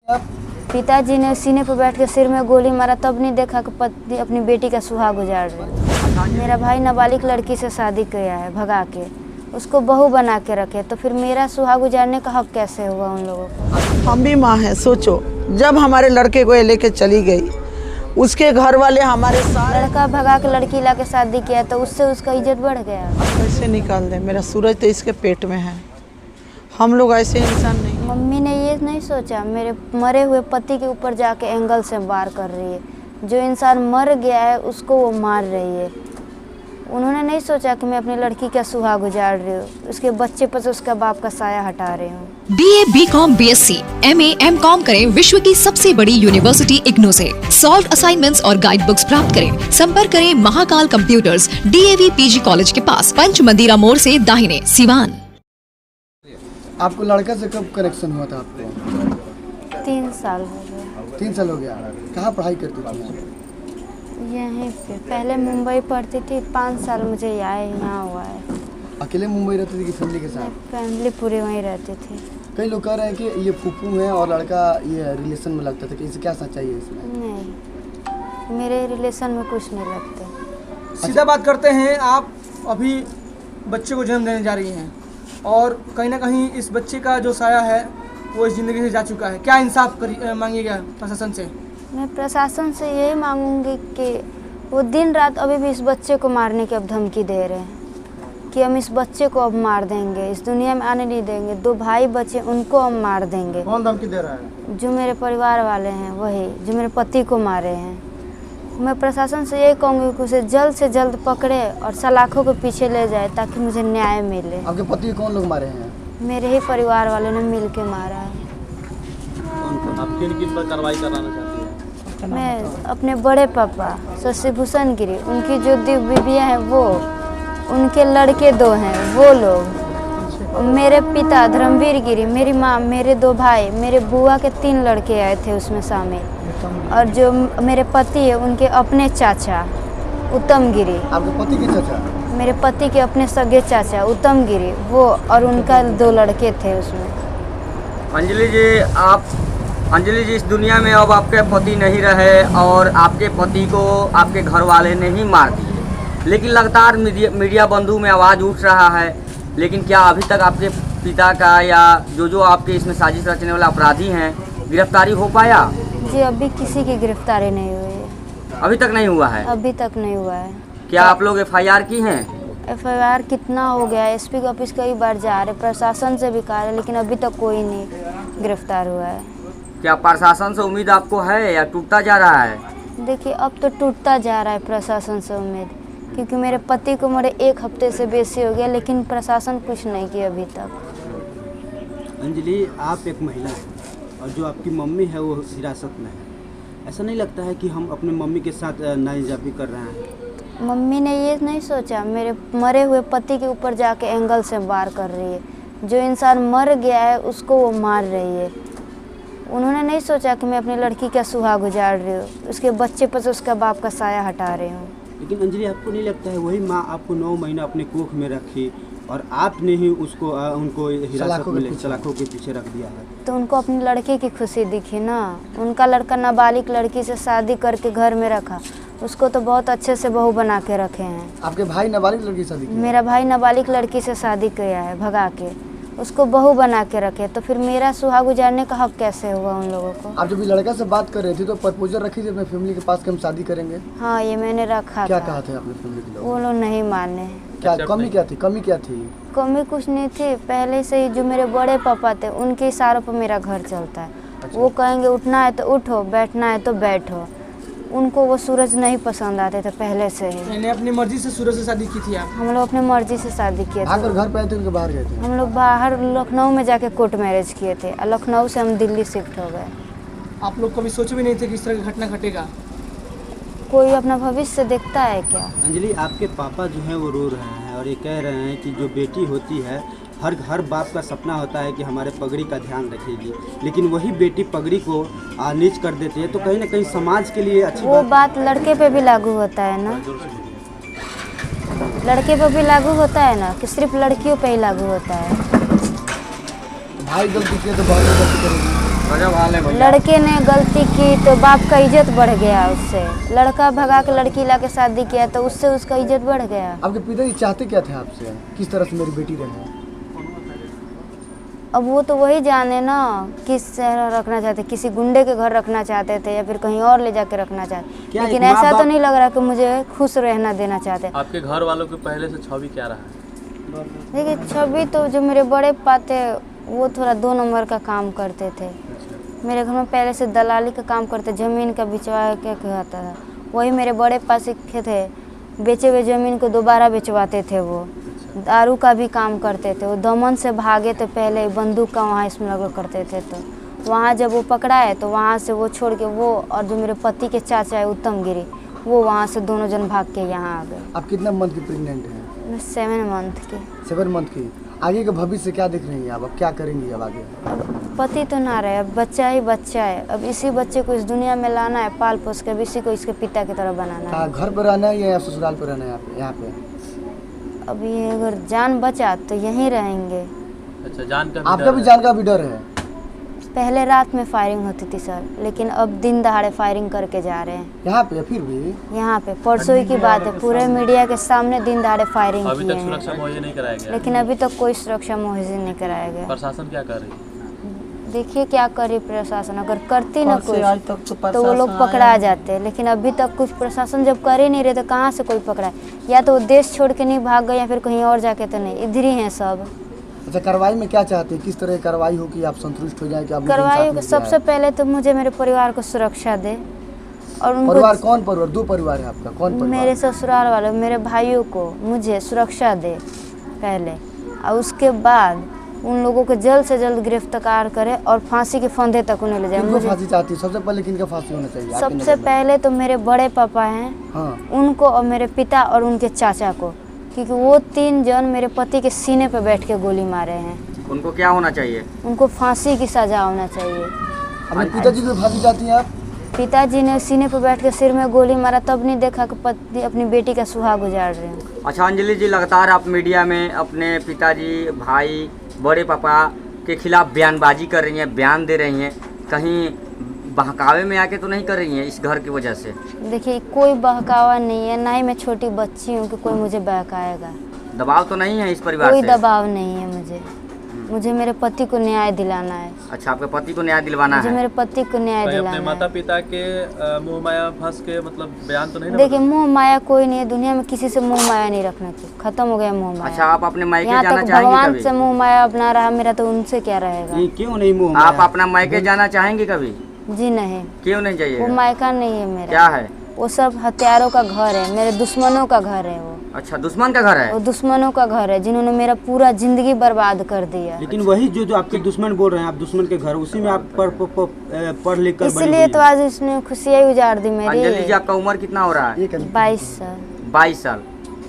पिताजी ने सीने पर बैठ के सिर में गोली मारा, तब नहीं देखा कि पत्नी अपनी बेटी का सुहाग उजाड़ रही। मेरा भाई नाबालिग लड़की से शादी किया है भगा के, उसको बहू बना के रखे, तो फिर मेरा सुहाग उजाड़ने का हक कैसे हुआ उन लोगों को? हम भी माँ हैं। सोचो, जब हमारे लड़के को ये लेके चली गई, उसके घर वाले हमारे साथ लड़का भगा के लड़की ला के शादी किया, तो उससे उसका इज्जत बढ़ गया। कैसे निकाल दे? मेरा सूरज तो इसके पेट में है। हम लोग ऐसे इंसान नहीं। मम्मी ने ये नहीं सोचा मेरे मरे हुए पति के ऊपर जाके एंगल से वार कर रही है। जो इंसान मर गया है उसको वो मार रही है। उन्होंने नहीं सोचा कि मैं अपनी लड़की का सुहाग उजाड़ रही हूँ, उसके बच्चे पर से उसका बाप का साया हटा रही हूँ। BA, BCom, BSc, MA, MCom करें विश्व की सबसे बड़ी यूनिवर्सिटी इग्नू से। सॉल्व असाइनमेंट्स और गाइड बुक्स प्राप्त करें। संपर्क करें Mahakal computers, DAV PG college के पास, पंच मंदिरा मोड़ से दाहिने, सिवान। आपको लड़का से कब कनेक्शन हुआ था आपको? 3 साल हो गया। 3 साल हो गया। कहाँ पढ़ाई करती थी? यहीं पे पहले मुंबई पढ़ती थी, 5 साल मुझे यहाँ हुआ है। अकेले मुंबई रहती थी कि फैमिली के साथ? फैमिली पूरी वहीं रहती थी। कई लोग कह रहे हैं कि ये फूफू है और लड़का ये रिलेशन में लगता था, कि इसे क्या सच्चाई है इसमें? नहीं, मेरे रिलेशन में कुछ नहीं लगते। सीधा बात करते हैं, आप अभी बच्चे को जन्म देने जा रही हैं और कहीं ना कहीं इस बच्चे का जो साया है वो इस ज़िंदगी से जा चुका है। क्या इंसाफ मांगिएगा प्रशासन से? मैं प्रशासन से यही मांगूंगी कि वो दिन रात अभी भी इस बच्चे को मारने की अब धमकी दे रहे हैं कि हम इस बच्चे को अब मार देंगे, इस दुनिया में आने नहीं देंगे। 2 भाई बच्चे, उनको हम मार देंगे। कौन धमकी दे रहा है? जो मेरे परिवार वाले हैं, वही जो मेरे पति को मारे हैं। मैं प्रशासन से यही कहूँगी कि उसे जल्द से जल्द पकड़े और सलाखों के पीछे ले जाए ताकि मुझे न्याय मिले। आपके पति को कौन लोग मारे हैं? मेरे ही परिवार वालों ने मिल के मारा है। आप किन पर कार्रवाई कराना चाहती हैं? मैं अपने बड़े पापा शशिभूषण गिरी, उनकी जो बीबियाँ हैं वो, उनके लड़के 2 हैं वो लोग, मेरे पिता धर्मवीर गिरी, मेरी माँ, मेरे 2 भाई, मेरे बुआ के 3 लड़के आए थे उसमें शामिल, और जो मेरे पति है उनके अपने चाचा उत्तम गिरी। आपके पति के चाचा? मेरे पति के अपने सगे चाचा उत्तम गिरी, वो और उनका 2 लड़के थे उसमें। अंजलि जी, इस दुनिया में अब आपके पति नहीं रहे और आपके पति को आपके घर वाले ने ही मार दिए, लेकिन लगातार मीडिया बंधु में आवाज़ उठ रहा है। लेकिन क्या अभी तक आपके पिता का या जो आपके इसमें साजिश रचने वाले अपराधी हैं गिरफ्तारी हो पाया? जी, अभी किसी की गिरफ्तारी नहीं हुई है। अभी तक नहीं हुआ है? अभी तक नहीं हुआ है। क्या आप लोग FIR की हैं? FIR कितना हो गया है, SP के ऑफिस कई बार जा रहे, प्रशासन से भी कहा है, लेकिन अभी तक कोई नहीं गिरफ्तार हुआ है। क्या प्रशासन से उम्मीद आपको है या टूटता जा रहा है? देखिए, अब तो टूटता जा रहा है प्रशासन से उम्मीद, क्योंकि मेरे पति को मरे 1 हफ्ते से बेसी हो गया, लेकिन प्रशासन कुछ नहीं किया अभी तक। अंजलि, आप एक महिला हैं और जो आपकी मम्मी है वो हिरासत में है। ऐसा नहीं लगता है कि हम अपने मम्मी के साथ नाइंसाफ़ी कर रहे हैं? मम्मी ने ये नहीं सोचा मेरे मरे हुए पति के ऊपर जाके एंगल से वार कर रही है। जो इंसान मर गया है उसको वो मार रही है। उन्होंने नहीं सोचा कि मैं अपनी लड़की का सुहाग उजाड़ रही हूँ, उसके बच्चे पर से उसका बाप का साया हटा रही हूँ। लेकिन अंजलि, आपको नहीं लगता है वही माँ आपको 9 महीना अपने कोख में रखी और आपने ही उसको उनको हिरासत में सलाखों के पीछे रख दिया है? तो उनको अपनी लड़के की खुशी दिखी ना। उनका लड़का नाबालिग लड़की से शादी करके घर में रखा, उसको तो बहुत अच्छे से बहू बना के रखे हैं। आपके भाई नाबालिग लड़की से शादी की? मेरा भाई नाबालिग लड़की से शादी किया है भगा के, उसको बहू बना के रखे, तो फिर मेरा सुहाग उजाड़ने का हक कैसे हुआ उन लोगों को? आप जब लड़का से बात कर रही थी तो प्रपोजल रखी थी अपने फैमिली के पास कि हम शादी करेंगे? हाँ, ये मैंने रखा क्या था। कहा था अपने फैमिली के लोग? वो लोग नहीं माने। क्या कमी क्या थी? कमी क्या थी? कमी कुछ नहीं थी, पहले से ही जो मेरे बड़े पापा थे उनके इशारों पर मेरा घर चलता है। अच्छा। वो कहेंगे उठना है तो उठो, बैठना है तो बैठो। उनको वो सूरज नहीं पसंद आते थे पहले से ही। मैंने अपनी मर्जी से सूरज से शादी की थी आप? हम लोग अपनी मर्जी से शादी किए थे। आकर घर पे आए थे उनके बाहर गए थे? हम लोग बाहर लखनऊ में जाके कोर्ट मैरिज किए थे और लखनऊ से हम दिल्ली शिफ्ट हो गए। आप लोग कभी सोचे भी नहीं थे कि इस तरह की घटना घटेगा? कोई अपना भविष्य देखता है क्या? अंजलि, आपके पापा जो हैं वो रो रहे हैं और ये कह रहे हैं कि जो बेटी होती है हर बाप का सपना होता है कि हमारे पगड़ी का ध्यान रखेगी, लेकिन वही बेटी पगड़ी को नीच कर देती है, तो कहीं ना कहीं समाज के लिए अच्छी वो बात लड़के पे भी लागू होता है ना। लड़के पे भी लागू होता है ना, कि सिर्फ लड़कियों पे ही लागू होता है? भाई गलती किया तो बहुत गलती करेगी। गजब हाल है भैया। लड़के ने गलती की तो बाप का इज्जत बढ़ गया उससे। लड़का भगा के लड़की ला के शादी किया तो उससे उसका इज्जत बढ़ गया। आपके पिताजी चाहते क्या थे आपसे, किस तरह से मेरी बेटी रहे? अब वो तो वही जाने ना, किस शहर रखना चाहते, किसी गुंडे के घर रखना चाहते थे या फिर कहीं और ले जाके रखना चाहते, क्या लेकिन एक ऐसा माँ तो नहीं लग रहा कि मुझे खुश रहना देना चाहते। आपके घर वालों की पहले से छवि क्या रहा है? देखिए छवि तो जो मेरे बड़े पापा वो थोड़ा 2 नंबर का काम करते थे। मेरे घर में पहले से दलाली का काम करते, ज़मीन का बिचवा के कहता था। वही मेरे बड़े पास सीखे थे, बेचे हुए ज़मीन को दोबारा बेचवाते थे। वो दारू का भी काम करते थे। वो दमन से भागे थे, पहले बंदूक का वहाँ स्मगल करते थे। तो वहाँ जब वो पकड़ाए तो वहाँ से वो छोड़ के वो और जो मेरे पति के चाचा है उत्तम गिरी, वो वहाँ से दोनों जन भाग के यहाँ आ गए। आप कितना मंथ की प्रेग्नेंट हैं? मैं 7 मंथ की। 7 मंथ की। आगे का भविष्य क्या देख रही हैं आप? अब क्या करेंगी अब आगे? पति तो ना रहे, अब बच्चा ही बच्चा है। अब इसी बच्चे को इस दुनिया में लाना है, पाल पोस के, अब इसी को इसके पिता की तरह बनाना है। घर पर रहना है या ससुराल पर रहना है यहाँ पे? अब ये अगर जान बचा तो यहीं रहेंगे। अच्छा, जान का आपका भी जान का भी डर है? पहले रात में फायरिंग होती थी सर, लेकिन अब दिन दहाड़े फायरिंग करके जा रहे हैं यहाँ पे। फिर भी यहाँ पे परसों ही की बात है, पूरे मीडिया के सामने दिन दहाड़े फायरिंग अभी किए तक सुरक्षा हैं, मुहैया नहीं कराया गया, लेकिन अभी तक कोई सुरक्षा मुहैया नहीं कराया गया। प्रशासन क्या कर रही है? देखिए क्या करे प्रशासन, अगर करती ना कुछ आज तक तो वो लोग पकड़ा जाते, लेकिन अभी तक कुछ प्रशासन जब कर ही नहीं रहे तो कहाँ से कोई पकड़ा? या तो वो देश छोड़ के नहीं भाग गए या फिर कहीं और जाके तो नहीं, इधर ही हैं सब। अच्छा, कार्रवाई में क्या चाहते हैं? किस तरह की कार्रवाई हो कि आप संतुष्ट हो जाए कि आप कार्रवाई को सबसे पहले तो मुझे मेरे परिवार को सुरक्षा दे, और परिवार उनको कौन परिवार? 2 परिवार है आपका, कौन परिवार? मेरे ससुराल वाले मेरे भाइयों को मुझे सुरक्षा दे पहले, और उसके बाद उन लोगों को जल्द से जल्द गिरफ्तार करे और फांसी के फंदे तक उन्हें ले जाए। किनको मुझे फांसी चाहती है? सबसे पहले किनका फांसी होना चाहिए आपकी सबसे नज़र में? पहले तो मेरे बड़े पापा हैं, हाँ। उनको, और मेरे पिता और उनके चाचा को, क्योंकि वो 3 जन मेरे पति के सीने पर बैठ के गोली मारे हैं। उनको क्या होना चाहिए? उनको फांसी की सजा होना चाहिए। अपने पिताजी को फांसी चाहती हैं आप? पिताजी ने सीने पर बैठ के सिर में गोली मारा, तब नहीं देखा कि पति अपनी बेटी का सुहाग गुजार रहे हैं। अच्छा अंजलि जी, लगातार आप मीडिया में अपने पिताजी, भाई, बड़े पापा के खिलाफ बयानबाजी कर रही हैं, बयान दे रही हैं, कहीं बहकावे में आके तो नहीं कर रही हैं इस घर की वजह से? देखिए कोई बहकावा नहीं है, ना ही मैं छोटी बच्ची हूँ कि कोई मुझे बहकाएगा। दबाव तो नहीं है इस परिवार कोई से? दबाव नहीं है मुझे मेरे पति को न्याय दिलाना है। अच्छा, आपके पति को न्याय दिलवाना मुझे है? मेरे पति को न्याय कहीं दिलाना अपने है। माता पिता के मोह माया फंस के मतलब बयान तो नहीं ना? देखिए मोह माया कोई नहीं है दुनिया में, किसी से मोह माया नहीं रखना चाहिए, खत्म हो गया मोह माया। अच्छा, आप अपने मायके यहाँ जाना तक चाहेंगे भगवान कभी? से मोह माया अपना रहा मेरा, तो उनसे क्या रहेगा? नहीं, क्यों नहीं मुँह आप अपना मायके जाना चाहेंगे कभी? जी नहीं, क्यों नहीं वो चाहिए? मायका नहीं है मेरा। क्या है? वो सब हथियारों का घर है, मेरे दुश्मनों का घर है वो। अच्छा, दुश्मन का घर है? वो दुश्मनों का घर है जिन्होंने मेरा पूरा जिंदगी बर्बाद कर दिया। लेकिन वही जो आपके दुश्मन बोल रहे हैं, आप दुश्मन के घर, उसी में आप पढ़ लिख कर इसलिए तो आज उसने खुशियाँ उजाड़ दी अंजलि जी, मेरी। आपका उम्र कितना हो रहा है? 22 साल। 22 साल।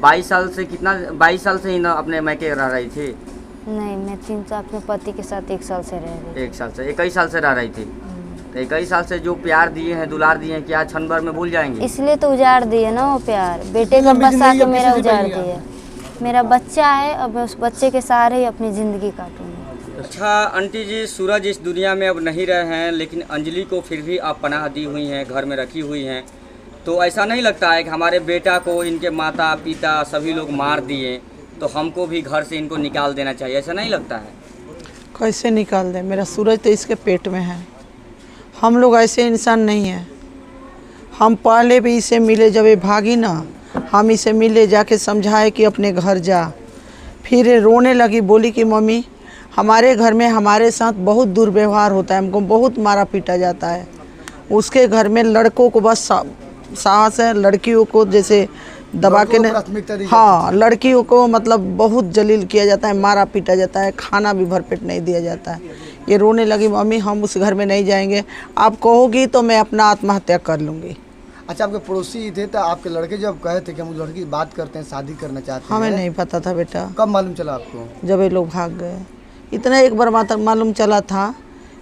22 साल से कितना, 22 साल से ही ना अपने मायके रह रही थी? नहीं, मैं 3 साल अपने पति के साथ 1 साल से रह रही। 1 साल से, 21 साल से रह रही थी। तो 21 साल से जो प्यार दिए हैं, दुलार दिए हैं, क्या क्षण भर में भूल जाएंगे? इसलिए तो उजाड़ दिए ना वो प्यार, बेटे का लंबी बसा जिंदगी के अब मेरा किसी से उजाड़ पाएंगे दिया। मेरा बच्चा है, अब मैं उस बच्चे के सहारे ही अपनी ज़िंदगी काटूंगी। अच्छा आंटी जी, सूरज इस दुनिया में अब नहीं रहे हैं, लेकिन अंजलि को फिर भी आप पनाह दी हुई हैं, घर में रखी हुई हैं, तो ऐसा नहीं लगता है कि हमारे बेटा को इनके माता पिता सभी लोग मार दिए, तो हमको भी घर से इनको निकाल देना चाहिए, ऐसा नहीं लगता है? कैसे निकाल दें? मेरा सूरज तो इसके पेट में है। हम लोग ऐसे इंसान नहीं हैं। हम पहले भी इसे मिले, जब ये भागी ना, हम इसे मिले, जाके समझाए कि अपने घर जा। फिर ये रोने लगी, बोली कि मम्मी हमारे घर में हमारे साथ बहुत दुर्व्यवहार होता है, हमको बहुत मारा पीटा जाता है। उसके घर में लड़कों को बस साहस है, लड़कियों को जैसे दबा के नहीं, हाँ, लड़कियों को मतलब बहुत जलील किया जाता है, मारा पीटा जाता है, खाना भी भरपेट नहीं दिया जाता है। ये रोने लगी, मम्मी हम उस घर में नहीं जाएंगे, आप कहोगी तो मैं अपना आत्महत्या कर लूँगी। अच्छा, आपके पड़ोसी थे तो आपके लड़के जब कहे थे कि हम उस लड़की की बात करते हैं, शादी करना चाहते हैं, हमें नहीं पता था बेटा। कब मालूम चला आपको? जब ये लोग भाग गए। इतना एक बार मालूम चला था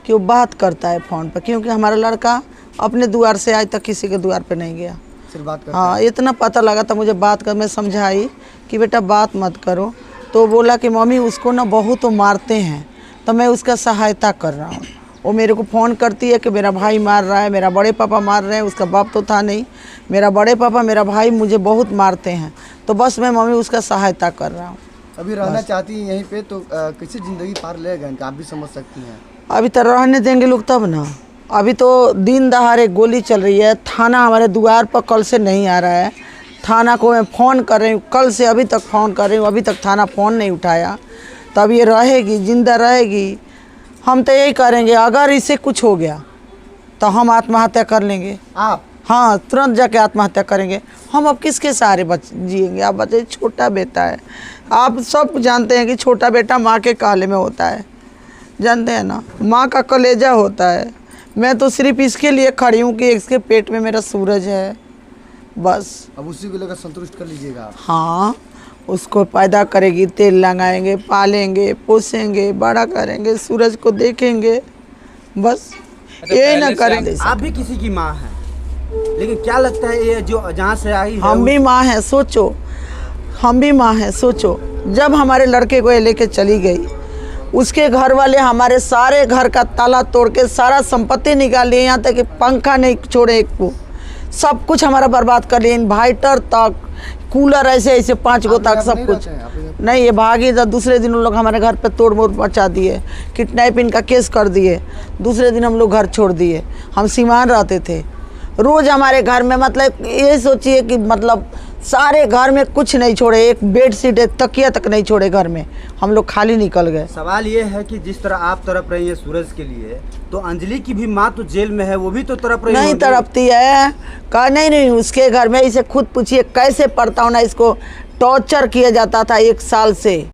कि वो बात करता है फ़ोन पर, क्योंकि हमारा लड़का अपने द्वार से आज तक किसी के द्वार पे नहीं गया। सिर्फ बात करते हाँ, इतना पता लगा था मुझे बात कर, मैं समझाई कि बेटा बात मत करो, तो बोला कि मम्मी उसको ना बहुत मारते हैं, तो मैं उसका सहायता कर रहा हूँ। वो मेरे को फ़ोन करती है कि मेरा भाई मार रहा है, मेरा बड़े पापा मार रहे हैं। उसका बाप तो था नहीं, मेरा बड़े पापा मेरा भाई मुझे बहुत मारते हैं, तो बस मैं मम्मी उसका सहायता कर रहा हूँ। अभी रहना चाहती हैं यहीं पे तो कैसे ज़िंदगी पार लेगा इनका, आप भी समझ सकती हैं। अभी तो रहने देंगे लोग तब ना। अभी तो दिन दहाड़े गोली चल रही है। थाना हमारे द्वार पर कल से नहीं आ रहा है। थाना को मैं फ़ोन कर रही हूँ, कल से अभी तक फ़ोन कर रही हूँ, अभी तक थाना फ़ोन नहीं उठाया। तब ये रहेगी, जिंदा रहेगी। हम तो यही करेंगे, अगर इसे कुछ हो गया तो हम आत्महत्या कर लेंगे। आप? हाँ, तुरंत जाके आत्महत्या करेंगे। हम अब किसके सहारे जिएंगे? आप बच्चे, छोटा बेटा है, आप सब जानते हैं कि छोटा बेटा माँ के काले में होता है, जानते हैं ना, माँ का कलेजा होता है। मैं तो सिर्फ इसके लिए खड़ी हूँ कि इसके पेट में मेरा सूरज है, बस। अब उसी को लेकर संतुष्ट कर लीजिएगा आप? हाँ, उसको पैदा करेगी, तेल लगाएंगे, पालेंगे, पोसेंगे, बड़ा करेंगे, सूरज को देखेंगे, बस। ये ना करेंगे। आप भी किसी की माँ हैं, लेकिन क्या लगता है ये जो जहाँ से आई है हम भी माँ हैं, सोचो, हम भी माँ हैं, सोचो। जब हमारे लड़के को ये लेके चली गई, उसके घर वाले हमारे सारे घर का ताला तोड़ के सारा संपत्ति निकाल लिए, यहाँ तक कि पंखा नहीं छोड़े एक को, सब कुछ हमारा बर्बाद कर लिए। इन्वाइटर तक, कूलर, ऐसे ऐसे 5 गो तक सब कुछ नहीं। ये भागी था। दूसरे दिन उन लोग हमारे घर पे तोड़ मोड़ मचा दिए, किडनैपिंग का केस कर दिए। दूसरे दिन हम लोग घर छोड़ दिए। हम सीमान रहते थे, रोज़ हमारे घर में, मतलब ये सोचिए कि मतलब सारे घर में कुछ नहीं छोड़े, एक बेड शीट, एक तकिया तक नहीं छोड़े घर में। हम लोग खाली निकल गए। सवाल ये है कि जिस तरह आप तड़प रही है सूरज के लिए, तो अंजलि की भी माँ तो जेल में है, वो भी तो तड़प रही नहीं तड़पती है, कहा नहीं, उसके घर में। इसे खुद पूछिए कैसे पढ़ता हूँ ना, इसको टॉर्चर किया जाता था 1 साल से।